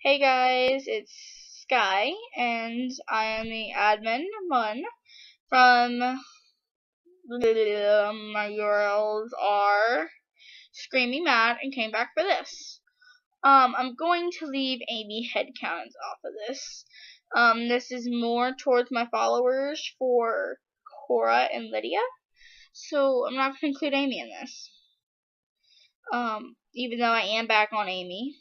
Hey guys, it's Sky, and I am the admin one from my URLs are Screaming Mad and came back for this. I'm going to leave Amy headcounts off of this. This is more towards my followers for Cora and Lydia, so I'm not going to include Amy in this. Even though I am back on Amy.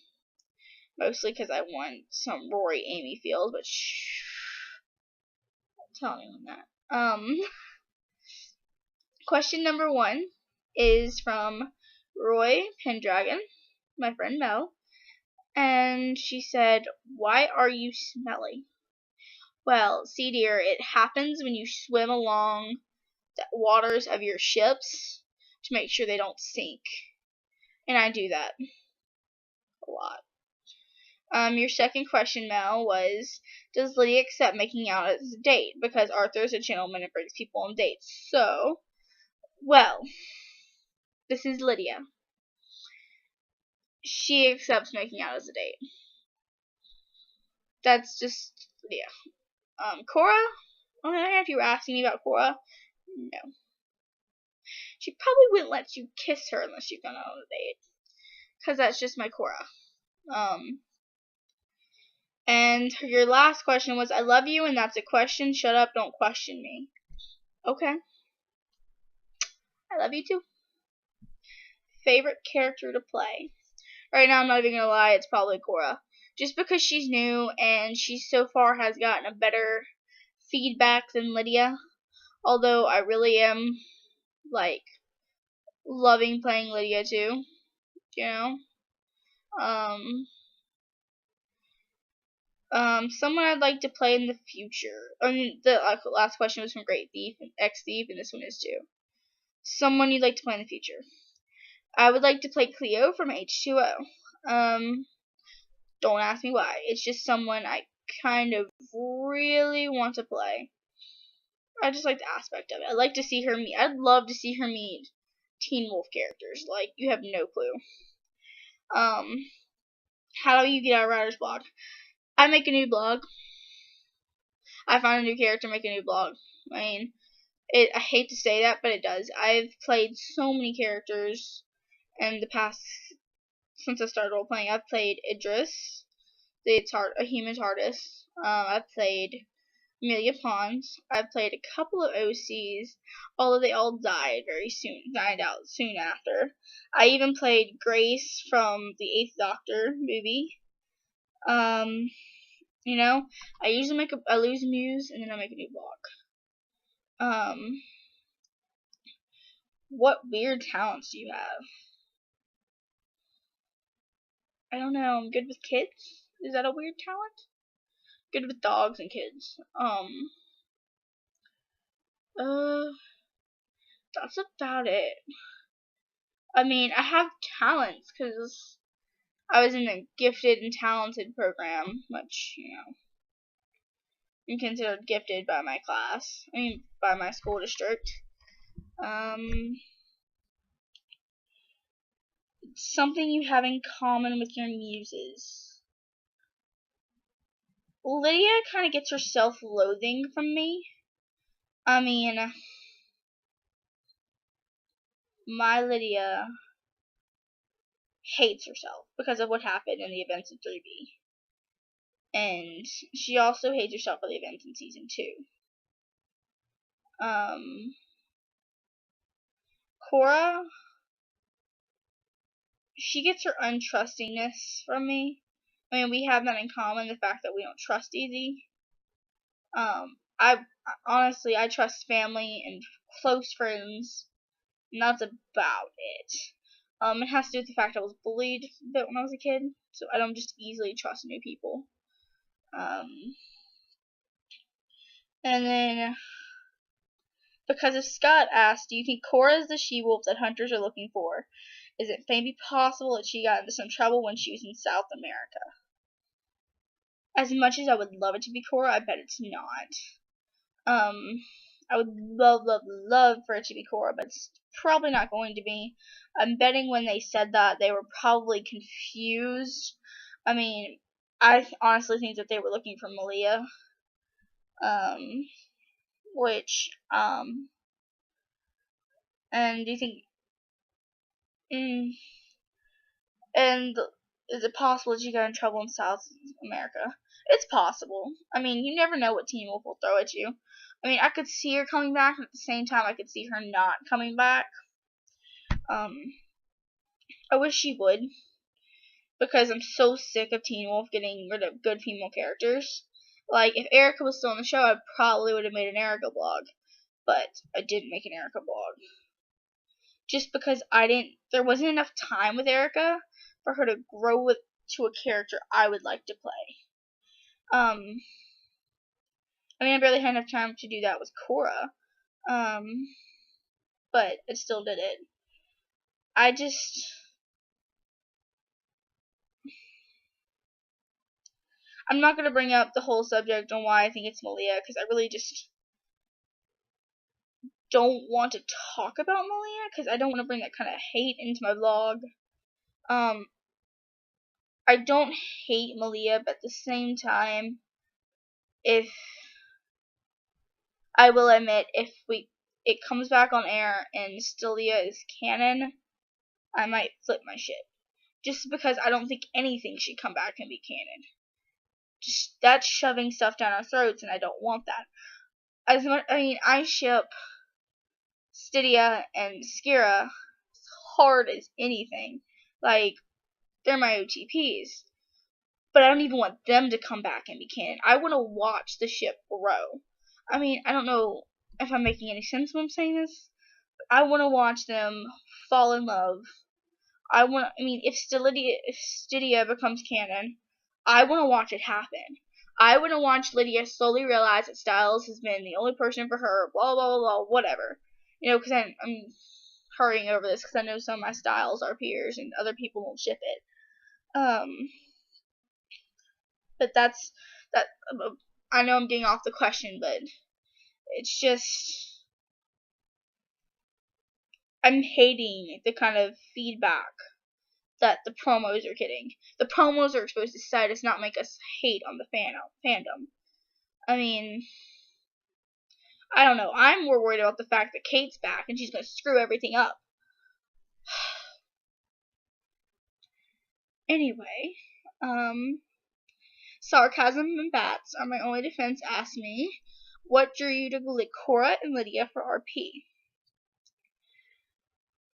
Mostly because I want some Rory Amy feels, but shh, don't tell anyone that. Question number 1 is from Roy Pendragon, my friend Mel, and she said, "Why are you smelly?" Well, see dear, it happens when you swim along the waters of your ships to make sure they don't sink, and I do that a lot. Your second question, Mel, was, does Lydia accept making out as a date? Because Arthur is a gentleman and brings people on dates. So, well, this is Lydia. She accepts making out as a date. That's just Lydia. Cora, on the other hand, if you were asking me about Cora, no. She probably wouldn't let you kiss her unless you've gone out on a date. Because that's just my Cora. And your last question was, I love you, and that's a question. Shut up, don't question me. Okay. I love you too. Favorite character to play? Right now, I'm not even gonna lie, it's probably Cora. Just because she's new, and she so far has gotten a better feedback than Lydia. Although, I really am, like, loving playing Lydia too. You know? Someone I'd like to play in the future. I mean, the last question was from Great Thief and X Thief, and this one is too. Someone you'd like to play in the future. I would like to play Cleo from H2O. Don't ask me why. It's just someone I kind of really want to play. I just like the aspect of it. I'd like to see her meet. I'd love to see her meet Teen Wolf characters. Like, you have no clue. How do you get out of writer's block? I make a new blog. I find a new character, make a new blog. I mean, I hate to say that, but it does. I've played so many characters in the past, since I started role playing. I've played Idris, a human TARDIS. I've played Amelia Pons. I've played a couple of OCs, although they all died out soon after. I even played Grace from the 8th Doctor movie. You know, I usually I lose Muse and then I make a new blog. What weird talents do you have? I don't know. I'm good with kids. Is that a weird talent? Good with dogs and kids. That's about it. I mean, I have talents because I was in the gifted and talented program, which, you know, I'm considered gifted by my class. I mean, by my school district. Something you have in common with your muses. Lydia kind of gets her self-loathing from me. I mean, my Lydia hates herself because of what happened in the events of 3B. And she also hates herself for the events in Season 2. Cora, she gets her untrustingness from me. I mean, we have that in common, the fact that we don't trust easy. I trust family and close friends, and that's about it. It has to do with the fact I was bullied a bit when I was a kid, so I don't just easily trust new people. And then, because if Scott asked, do you think Cora is the she-wolf that hunters are looking for? Is it maybe possible that she got into some trouble when she was in South America? As much as I would love it to be Cora, I bet it's not. I would love for it to be Cora, but it's probably not going to be. I'm betting when they said that, they were probably confused. I mean, I honestly think that they were looking for Malia, which, and do you think, mm, and is it possible that she got in trouble in South America? It's possible. I mean, you never know what Teen Wolf will throw at you. I mean, I could see her coming back, and at the same time, I could see her not coming back. I wish she would, because I'm so sick of Teen Wolf getting rid of good female characters. Like, if Erica was still on the show, I probably would have made an Erica blog, but I didn't make an Erica blog. Just because there wasn't enough time with Erica for her to grow to a character I would like to play. I mean, I barely had enough time to do that with Korra, but I still did it. I'm not going to bring up the whole subject on why I think it's Malia, because I really just don't want to talk about Malia, because I don't want to bring that kind of hate into my vlog. I don't hate Malia, but at the same time, I will admit, if it comes back on air and Stylia is canon, I might flip my shit. Just because I don't think anything should come back and be canon. Just that's shoving stuff down our throats, and I don't want that. I ship Stydia and Skira as hard as anything. Like, they're my OTPs. But I don't even want them to come back and be canon. I want to watch the ship grow. I mean, I don't know if I'm making any sense when I'm saying this. But I want to watch them fall in love. If Stydia becomes canon, I want to watch it happen. I want to watch Lydia slowly realize that Styles has been the only person for her, blah, blah, blah, blah, whatever. Because I'm hurrying over this because I know some of my Styles are peers and other people won't ship it. But that's, that, I know I'm getting off the question, but it's just, I'm hating the kind of feedback that the promos are getting. The promos are supposed to excite us, not make us hate on the fandom. I mean, I don't know. I'm more worried about the fact that Kate's back and she's gonna screw everything up. Anyway, sarcasm and bats are my only defense. Asked me, what drew you to Korra and Lydia for RP?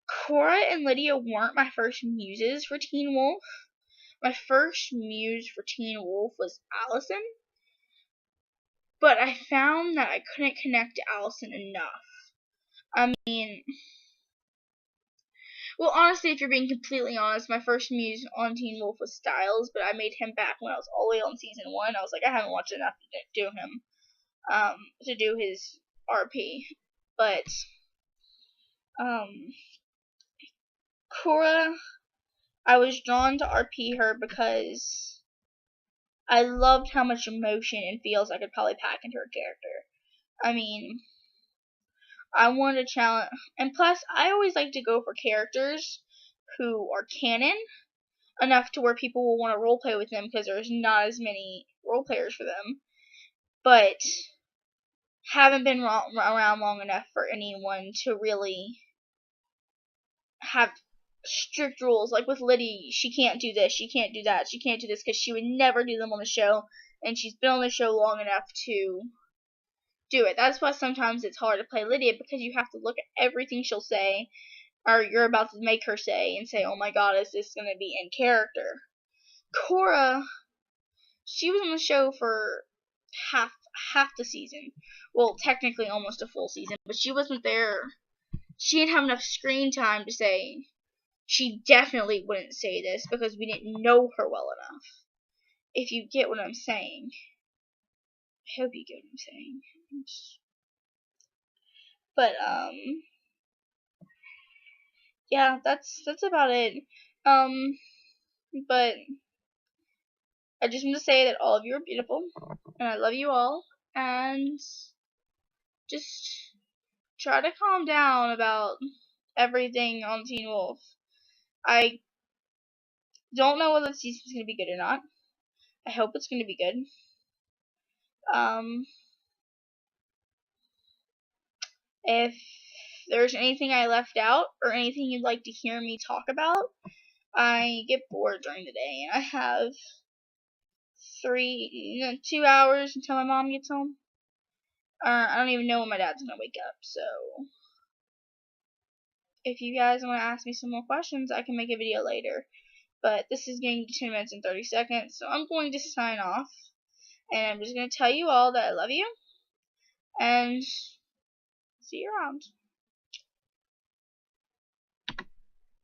Korra and Lydia weren't my first muses for Teen Wolf. My first muse for Teen Wolf was Allison, but I found that I couldn't connect to Allison enough. I mean, well, honestly, if you're being completely honest, my first muse on Teen Wolf was Styles, but I made him back when I was all the way on season 1. I was like, I haven't watched enough to do him, to do his RP. But, Korra, I was drawn to RP her because I loved how much emotion and feels I could probably pack into her character. I mean, I wanted to challenge, and plus, I always like to go for characters who are canon enough to where people will want to roleplay with them because there's not as many role players for them, but haven't been around long enough for anyone to really have strict rules. Like with Liddy, she can't do this, she can't do that, she can't do this because she would never do them on the show, and she's been on the show long enough to do it. That's why sometimes it's hard to play Lydia, because you have to look at everything she'll say, or you're about to make her say, and say, oh my god, is this going to be in character? Korra, she was on the show for half the season. Well, technically almost a full season, but she wasn't there. She didn't have enough screen time to say. She definitely wouldn't say this because we didn't know her well enough. If you get what I'm saying. I hope you get what I'm saying. But yeah, that's about it. But I just want to say that all of you are beautiful, and I love you all, and just try to calm down about everything on Teen Wolf. I don't know whether the season's going to be good or not. I hope it's going to be good. If there's anything I left out or anything you'd like to hear me talk about, I get bored during the day and I have 2 hours until my mom gets home. I don't even know when my dad's gonna wake up, so if you guys want to ask me some more questions, I can make a video later. But this is getting to 10 minutes and 30 seconds, so I'm going to sign off. And I'm just going to tell you all that I love you, and see you around.